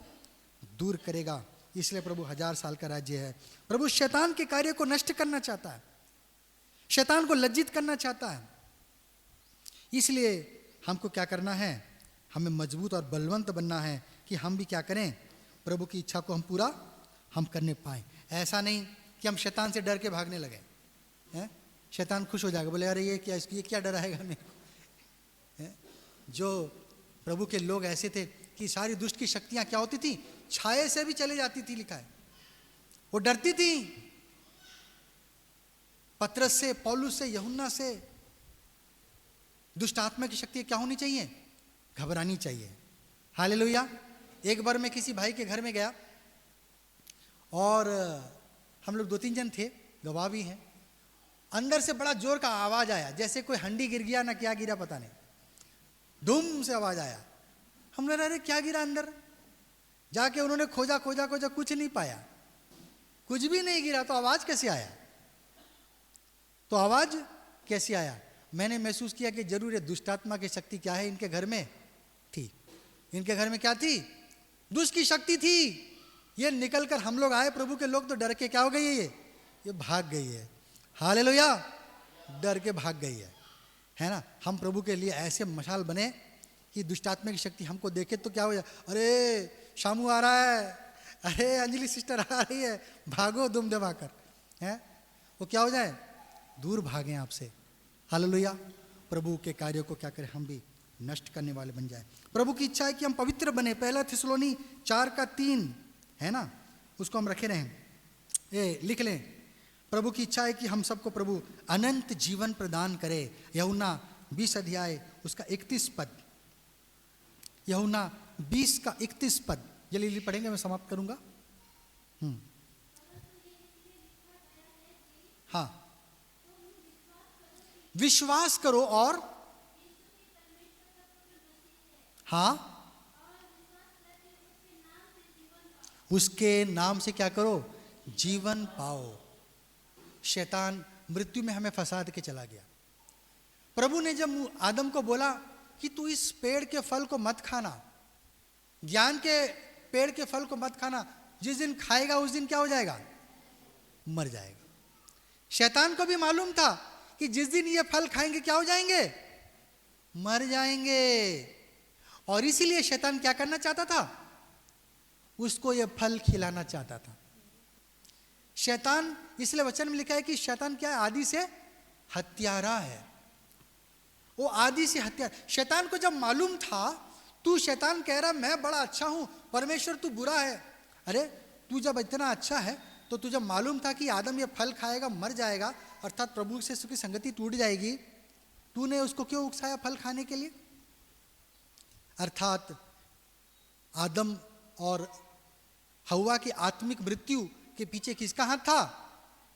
दूर करेगा। इसलिए प्रभु 1000 साल का राज्य है। प्रभु शैतान के कार्य को नष्ट करना चाहता है, शैतान को लज्जित करना चाहता है। इसलिए हमको क्या करना है? हमें मजबूत और बलवंत बनना है कि हम भी क्या करें? प्रभु की इच्छा को हम पूरा करने पाए। ऐसा नहीं कि हम शैतान से डर के भागने लगे हैं। शैतान खुश हो जाएगा, बोले अरे ये क्या डराएगा मेरे को। जो प्रभु के लोग ऐसे थे कि सारी दुष्ट की शक्तियां क्या होती थी? छाये से भी चले जाती थी, लिखा है। वो डरती थी पतरस से, पौलुस से, यूहन्ना से। दुष्ट आत्मा की शक्ति क्या होनी चाहिए? घबरानी चाहिए। हालेलुया। एक बार मैं किसी भाई के घर में गया और हम लोग 2-3 जन थे, गवाह भी हैं। अंदर से बड़ा जोर का आवाज आया, जैसे कोई हंडी गिर गया ना, क्या गिरा पता नहीं, धूम से आवाज आया। हमने अरे क्या गिरा अंदर? जाके उन्होंने खोजा, कुछ नहीं पाया, कुछ भी नहीं गिरा। तो आवाज कैसे आया? मैंने महसूस किया कि जरूर ये दुष्टात्मा की शक्ति क्या है इनके घर में थी। इनके घर में क्या थी? दुष्ट की शक्ति थी। ये निकल कर हम लोग आए, प्रभु के लोग, तो डर के क्या हो गई है? ये भाग गई है। हालेलुया। डर के भाग गई है ना। हम प्रभु के लिए ऐसे मशाल बने कि दुष्टात्मा की शक्ति हमको देखे तो क्या हो जाए? अरे शामू आ रहा है, अरे अंजलि सिस्टर आ रही है, भागो दुम दबाकर। हैं? वो क्या हो जाए? दूर भागें आपसे। हालेलुया। प्रभु के कार्यों को क्या करें? हम भी नष्ट करने वाले बन जाए। प्रभु की इच्छा है कि हम पवित्र बने। 1 थिस्सलुनी 4:3 है ना, उसको हम रखे रहें, ये लिख लें। प्रभु की इच्छा है कि हम सबको प्रभु अनंत जीवन प्रदान करे। यूहन्ना 20 अध्याय उसका 31 पद, यूहन्ना 20 का 31 पद जल्दी पढ़ेंगे, मैं समाप्त करूंगा। हाँ, विश्वास करो और हाँ उसके नाम से क्या करो? जीवन पाओ। शैतान मृत्यु में हमें फंसा के चला गया। प्रभु ने जब आदम को बोला कि तू इस पेड़ के फल को मत खाना, ज्ञान के पेड़ के फल को मत खाना, जिस दिन खाएगा उस दिन क्या हो जाएगा? मर जाएगा। शैतान को भी मालूम था कि जिस दिन ये फल खाएंगे क्या हो जाएंगे? मर जाएंगे। और इसीलिए शैतान क्या करना चाहता था? उसको ये फल खिलाना चाहता था। शैतान, इसलिए वचन में लिखा है कि शैतान क्या है? आदि से हत्यारा है। वो आदि से हत्यारा। शैतान को जब मालूम था, तू शैतान कह रहा मैं बड़ा अच्छा हूं, परमेश्वर तू बुरा है। अरे तू जब इतना अच्छा है तो तुझे मालूम था कि आदम ये फल खाएगा मर जाएगा, अर्थात प्रभु से उसकी संगति टूट जाएगी, तूने उसको क्यों उकसाया फल खाने के लिए? अर्थात आदम और हव्वा की आत्मिक मृत्यु के पीछे किसका हाथ था?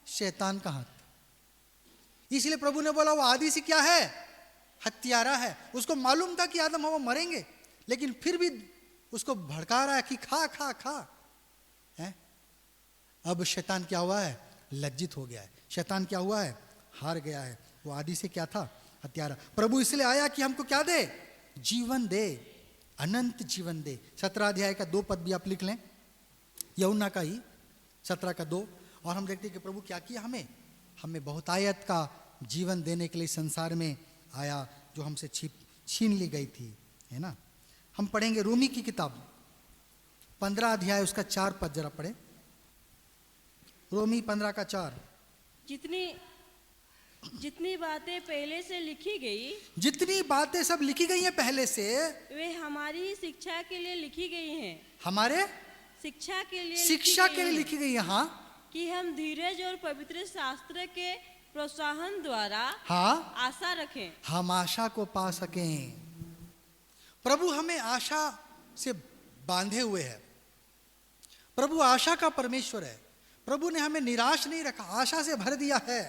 शैतान का हाथ। इसलिए प्रभु ने बोला वो आदि से क्या है? हत्यारा है, उसको मालूम था कि आदम हवा मरेंगे, लेकिन फिर भी उसको भड़का रहा है कि खा खा खा है। अब शैतान क्या हुआ है? लज्जित हो गया है। शैतान क्या हुआ है? हार गया है। वो आदि से क्या था? हत्यारा। प्रभु इसलिए आया कि हमको क्या दे? जीवन दे, अनंत जीवन दे। 17 अध्याय का 2 पद भी आप लिख लें, यूहन्ना का ही 17 का 2। और हम देखते हैं कि प्रभु क्या किया, हमें बहुतायत का जीवन देने के लिए संसार में आया, जो हमसे छीन ली गई थी, है ना। हम पढ़ेंगे रोमी की किताब 15 अध्याय उसका 4 पद, जरा पढ़े। रोमी 15 का 4। जितनी बातें पहले से लिखी गई, जितनी बातें सब लिखी गई हैं पहले से, वे हमारी शिक्षा के लिए लिखी गई हैं। हमारे शिक्षा के लिए लिखी गई है। हाँ, कि हम धीरज और पवित्र शास्त्र के प्रोत्साहन द्वारा हाँ, आशा रखें, हम आशा को पा सकें। प्रभु हमें आशा से बांधे हुए है। प्रभु आशा का परमेश्वर है। प्रभु ने हमें निराश नहीं रखा, आशा से भर दिया है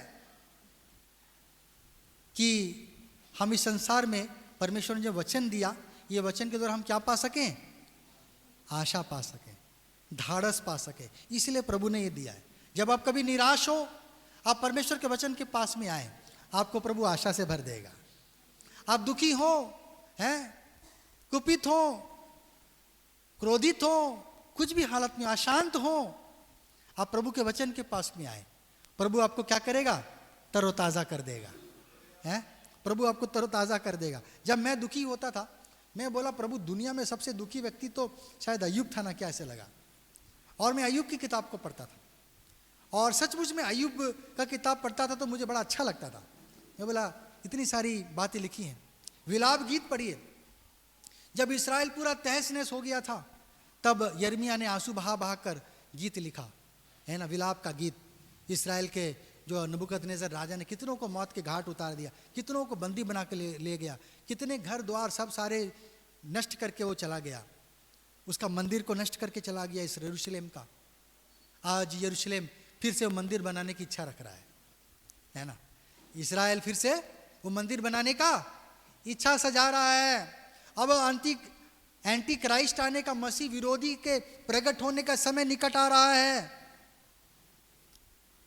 कि हम इस संसार में परमेश्वर ने जो वचन दिया, ये वचन के द्वारा हम क्या पा सकें? आशा पा सकें, ढाढ़स पा सकें। इसलिए प्रभु ने ये दिया है। जब आप कभी निराश हो, आप परमेश्वर के वचन के पास में आए, आपको प्रभु आशा से भर देगा। आप दुखी हो, हैं, कुपित हो, क्रोधित हो, कुछ भी हालत में अशांत हो, आप प्रभु के वचन के पास में आए, प्रभु आपको क्या करेगा? तरोताज़ा कर देगा, हैं? प्रभु आपको तरोताज़ा कर देगा। जब मैं दुखी होता था, मैं बोला प्रभु दुनिया में सबसे दुखी व्यक्ति तो शायद अय्यूब था ना, क्या ऐसे लगा। और मैं अय्यूब की किताब को पढ़ता था, और सचमुच में अय्यूब का किताब पढ़ता था तो मुझे बड़ा अच्छा लगता था। मैं बोला इतनी सारी बातें लिखी हैं। विलाप गीत पढ़िए, जब इस्राएल पूरा तहस नहस हो गया था, तब यिर्मयाह ने आंसू बहा बहा कर गीत लिखा, है ना, विलाप का गीत। इस्राएल के जो नबूकदनेस्सर राजा ने कितनों को मौत के घाट उतार दिया, कितनों को बंदी बना के ले गया, कितने घर द्वार सब सारे नष्ट करके वो चला गया, उसका मंदिर को नष्ट करके चला गया इस यरूशलेम का। आज यरूशलेम फिर से वो मंदिर बनाने की इच्छा रख रहा है ना। इस्राएल फिर से वो मंदिर बनाने का इच्छा सजा रहा है। अब एंटी क्राइस्ट आने का, मसीह विरोधी के प्रकट होने का समय निकट आ रहा है।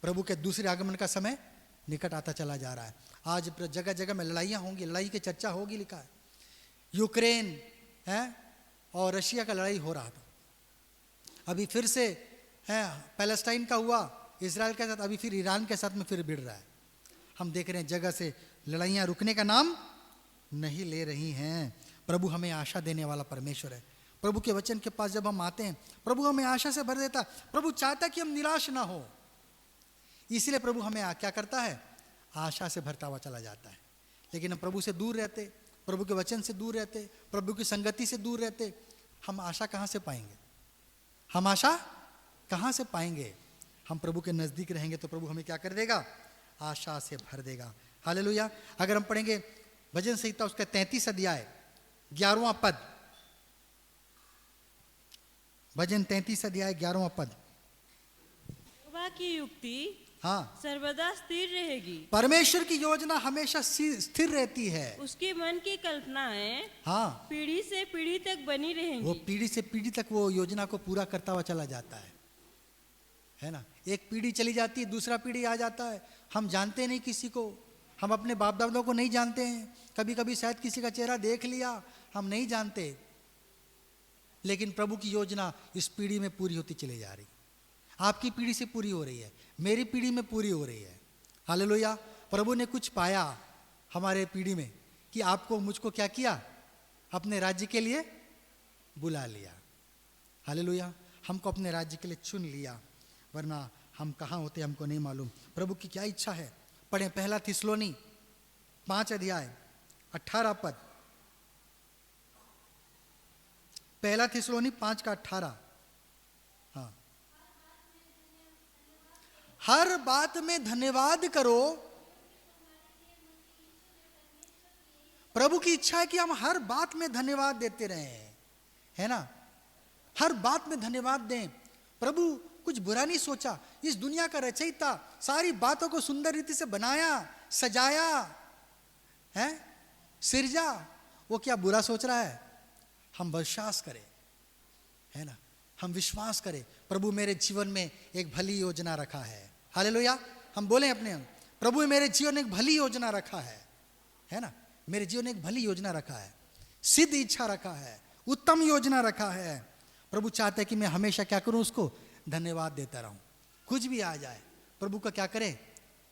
प्रभु के दूसरे आगमन का समय निकट आता चला जा रहा है। आज जगह जगह में लड़ाइयाँ होंगी, लड़ाई की चर्चा होगी, लिखा है। यूक्रेन है और रशिया का लड़ाई हो रहा था, अभी फिर से है पैलेस्टाइन का हुआ इजराइल के साथ, अभी फिर ईरान के साथ में फिर भिड़ रहा है। हम देख रहे हैं जगह से लड़ाइयाँ रुकने का नाम नहीं ले रही हैं। प्रभु हमें आशा देने वाला परमेश्वर है। प्रभु के वचन के पास जब हम आते हैं, प्रभु हमें आशा से भर देता। प्रभु चाहता कि हम निराश ना हो, इसलिए प्रभु हमें क्या करता है? आशा से भरता हुआ चला जाता है। लेकिन हम प्रभु से दूर रहते, प्रभु के वचन से दूर रहते, प्रभु की संगति से दूर रहते, हम आशा कहाँ से पाएंगे? हम आशा कहाँ से पाएंगे? हम प्रभु के नज़दीक रहेंगे तो प्रभु हमें क्या कर देगा? आशा से भर देगा। हालेलुया। अगर हम पढ़ेंगे भजन संहिता उसका 33 अध्याय 11वां पद, भजन 33 अध्याय 11वां पद। यहोवा की युक्ति हाँ, सर्वदा स्थिर रहेगी। परमेश्वर की योजना हमेशा स्थिर रहती है। उसके मन की कल्पनाएं हाँ, पीढ़ी से पीढ़ी तक बनी रहेंगी। वो पीढ़ी से पीढ़ी तक वो योजना को पूरा करता हुआ चला जाता है ना। एक पीढ़ी चली जाती है, दूसरा पीढ़ी आ जाता है। हम जानते नहीं किसी को, हम अपने बाप दादाओं को नहीं जानते हैं। कभी कभी शायद किसी का चेहरा देख लिया, हम नहीं जानते, लेकिन प्रभु की योजना इस पीढ़ी में पूरी होती चली जा रही। आपकी पीढ़ी से पूरी हो रही है, मेरी पीढ़ी में पूरी हो रही है। हालेलुया। प्रभु ने कुछ पाया हमारे पीढ़ी में कि आपको मुझको क्या किया? अपने राज्य के लिए बुला लिया। हालेलुया। हमको अपने राज्य के लिए चुन लिया, वरना हम कहाँ होते हमको नहीं मालूम। प्रभु की क्या इच्छा है? पढ़ें 1 थिस्सलुनी 5 अध्याय 18 पद। 1 थिस्सलुनी 5 का 18। हाँ, हर बात में धन्यवाद करो। प्रभु की इच्छा है कि हम हर बात में धन्यवाद देते रहें, है ना। हर बात में धन्यवाद दें। प्रभु कुछ बुरा नहीं सोचा। इस दुनिया का रचयिता सारी बातों को सुंदर रीति से बनाया, सजाया है, सिरजा, वो क्या बुरा सोच रहा है? हम विश्वास करें, है ना, हम विश्वास करें प्रभु मेरे जीवन में एक भली योजना रखा है। हालेलुया। हम बोलें अपने, प्रभु मेरे जीवन में एक भली योजना रखा है ना, मेरे जीवन में एक भली योजना रखा है, सिद्ध इच्छा रखा है, उत्तम योजना रखा है। प्रभु चाहते हैं कि मैं हमेशा क्या करूं, उसको धन्यवाद देता रहूं। कुछ भी आ जाए प्रभु का क्या करें,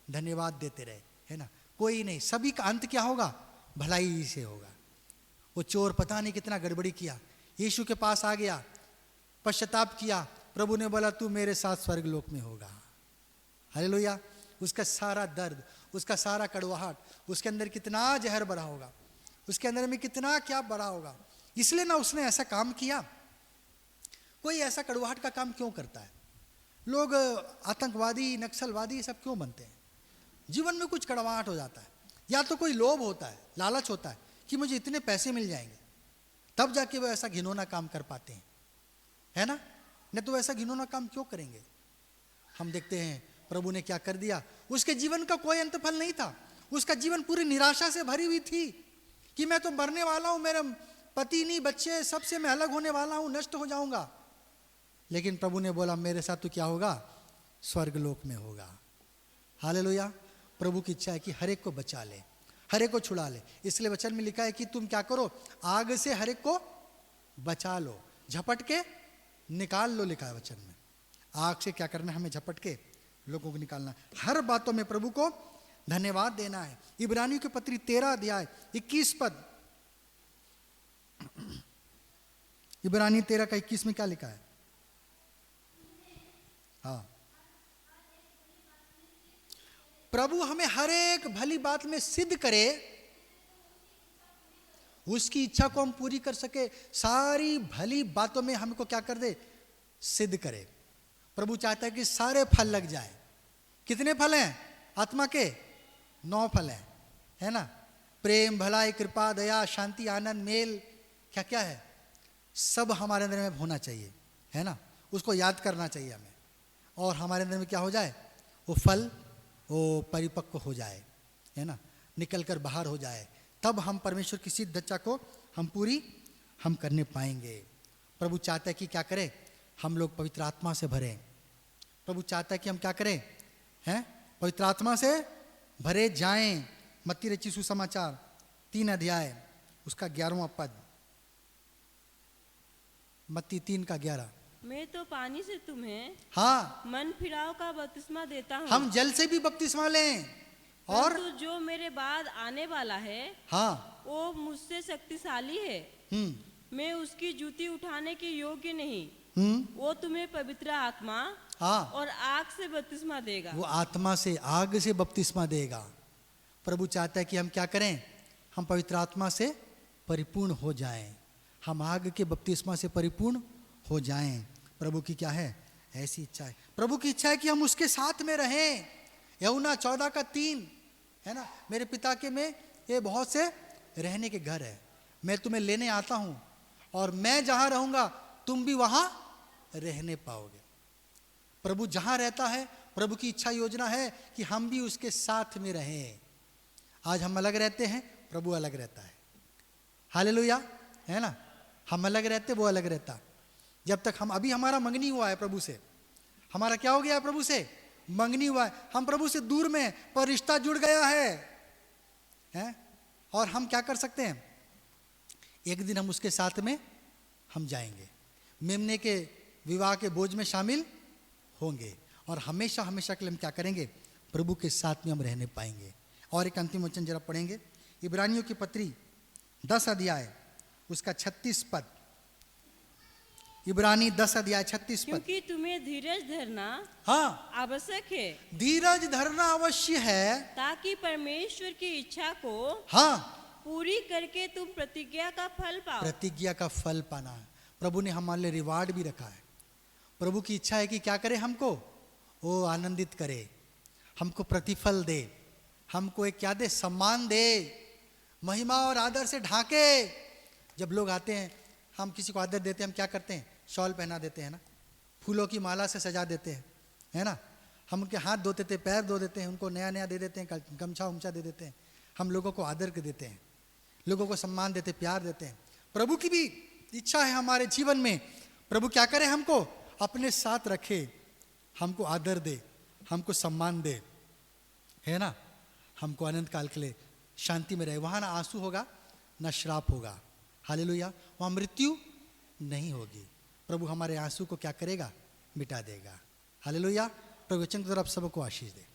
धन्यवाद देते रहे, है ना। कोई नहीं, सभी का अंत क्या होगा, भलाई से होगा। वो चोर पता नहीं कितना गड़बड़ी किया, यीशु के पास आ गया, पश्चाताप किया, प्रभु ने बोला तू मेरे साथ स्वर्ग लोक में होगा। हालेलुया। उसका सारा दर्द, उसका सारा कड़वाहट, उसके अंदर कितना जहर भरा होगा, उसके अंदर में कितना क्या भरा होगा, इसलिए ना उसने ऐसा काम किया। कोई ऐसा कड़वाहट का काम क्यों करता है? लोग आतंकवादी, नक्सलवादी सब क्यों बनते हैं? जीवन में कुछ कड़वाहट हो जाता है, या तो कोई लोभ होता है, लालच होता है कि मुझे इतने पैसे मिल जाएंगे, तब जाके वो ऐसा घिनौना काम कर पाते हैं, है ना। नहीं तो ऐसा घिनौना काम क्यों करेंगे? हम देखते हैं प्रभु ने क्या कर दिया, उसके जीवन का कोई अंतफल नहीं था, उसका जीवन पूरी निराशा से भरी हुई थी कि मैं तो मरने वाला हूं, मेरा पति नहीं, बच्चे, सबसे मैं अलग होने वाला हूं, नष्ट हो जाऊंगा। लेकिन प्रभु ने बोला मेरे साथ तो क्या होगा, स्वर्ग लोक में होगा। हालेलुया। प्रभु की इच्छा है कि हर एक को बचा ले, हर एक को छुड़ा ले। इसलिए वचन में लिखा है कि तुम क्या करो, आग से हर एक को बचा लो, झपट के निकाल लो, लिखा है वचन में। आग से क्या करना है, हमें झपट के लोगों को निकालना, हर बातों में प्रभु को धन्यवाद देना है। इब्रानियों की पत्री 13 अध्याय 21 पद, इब्रानी 13 का 21 में क्या लिखा है? हाँ, प्रभु हमें हर एक भली बात में सिद्ध करे, उसकी इच्छा को हम पूरी कर सके, सारी भली बातों में हमको क्या कर दे, सिद्ध करे। प्रभु चाहता है कि सारे फल लग जाए। कितने फल हैं आत्मा के? 9 फल हैं, है ना। प्रेम, भलाई, कृपा, दया, शांति, आनंद, मेल, क्या क्या है, सब हमारे अंदर में होना चाहिए, है ना। उसको याद करना चाहिए हमें, और हमारे अंदर में क्या हो जाए, वो फल वो परिपक्व हो जाए, है ना, निकल कर बाहर हो जाए, तब हम परमेश्वर की सिद्ध इच्छा को हम पूरी हम करने पाएंगे। प्रभु चाहता है कि क्या करें, हम लोग पवित्र आत्मा से भरें। प्रभु चाहता है कि हम क्या करें, हैं, पवित्र आत्मा से भरे जाएं। मत्ती रचित सुसमाचार 3 अध्याय उसका 11वां पद, मत्ती 3 का 11। मैं तो पानी से तुम्हें हाँ, मन फिराव का बपतिस्मा देता हूँ, हम जल से भी बपतिस्मा लें, और जो मेरे बाद आने वाला है, हाँ, वो मुझसे शक्तिशाली है, मैं उसकी जूती उठाने के योग्य नहीं। वो तुम्हें पवित्र आत्मा हाँ, और आग से बपतिस्मा देगा। वो आत्मा से, आग से बपतिस्मा देगा। प्रभु चाहता है कि हम क्या करें, हम पवित्र आत्मा से परिपूर्ण हो जाएं, हम आग के बपतिस्मा से परिपूर्ण हो जाएं। प्रभु की क्या है, ऐसी इच्छा है। प्रभु की इच्छा है कि हम उसके साथ में रहें। यूहन्ना 14 का 3, है ना, मेरे पिता के में ये बहुत से रहने के घर है, मैं तुम्हें लेने आता हूं, और मैं जहां रहूंगा तुम भी वहां रहने पाओगे। प्रभु जहां रहता है, प्रभु की इच्छा योजना है कि हम भी उसके साथ में रहें। आज हम अलग रहते हैं, प्रभु अलग रहता है। हालेलुया, है ना। हम अलग रहते, वो अलग रहता। जब तक हम, अभी हमारा मंगनी हुआ है प्रभु से, हमारा क्या हो गया है, प्रभु से मंगनी हुआ है, हम प्रभु से दूर में, पर रिश्ता जुड़ गया है? और हम क्या कर सकते हैं, एक दिन हम उसके साथ में हम जाएंगे, मेमने के विवाह के भोज में शामिल होंगे, और हमेशा हमेशा के लिए हम क्या करेंगे, प्रभु के साथ में हम रहने पाएंगे। और एक अंतिम वचन जरा पढ़ेंगे, इब्रानियों की पत्री 10 अध्याय उसका 36 पद, इब्रानी 10 अध्याय 36 पद। क्योंकि तुम्हें धीरज धरना हाँ, आवश्यक है, धीरज धरना अवश्य है, ताकि परमेश्वर की इच्छा को हाँ, पूरी करके तुम प्रतिज्ञा का फल पाओ। प्रतिज्ञा का फल पाना है। प्रभु ने हमारे लिए रिवार्ड भी रखा है। प्रभु की इच्छा है कि क्या करे, हमको वो आनंदित करे, हमको प्रतिफल दे, हमको एक क्या दे, सम्मान दे, महिमा और आदर से ढाके। जब लोग आते हैं, हम किसी को आदर देते हैं, हम क्या करते हैं, शॉल पहना देते हैं ना, फूलों की माला से सजा देते हैं, है ना। हम उनके हाथ धो देते हैं, पैर धो देते हैं, उनको नया नया दे देते हैं, गमछा उमछा दे देते हैं, हम लोगों को आदर के देते हैं। लोगों को सम्मान देते, प्यार देते हैं। प्रभु की भी इच्छा है हमारे जीवन में, प्रभु क्या करे, हमको अपने साथ रखे, हमको आदर दे, हमको सम्मान दे, है ना, हमको अनंत काल के लिए शांति में रहे। वहां ना आंसू होगा, ना श्राप होगा, हालेलुया। वहां मृत्यु नहीं होगी। प्रभु हमारे आंसू को क्या करेगा, मिटा देगा, हालेलुया। प्रभु वचन की तरफ सबको आशीष दे।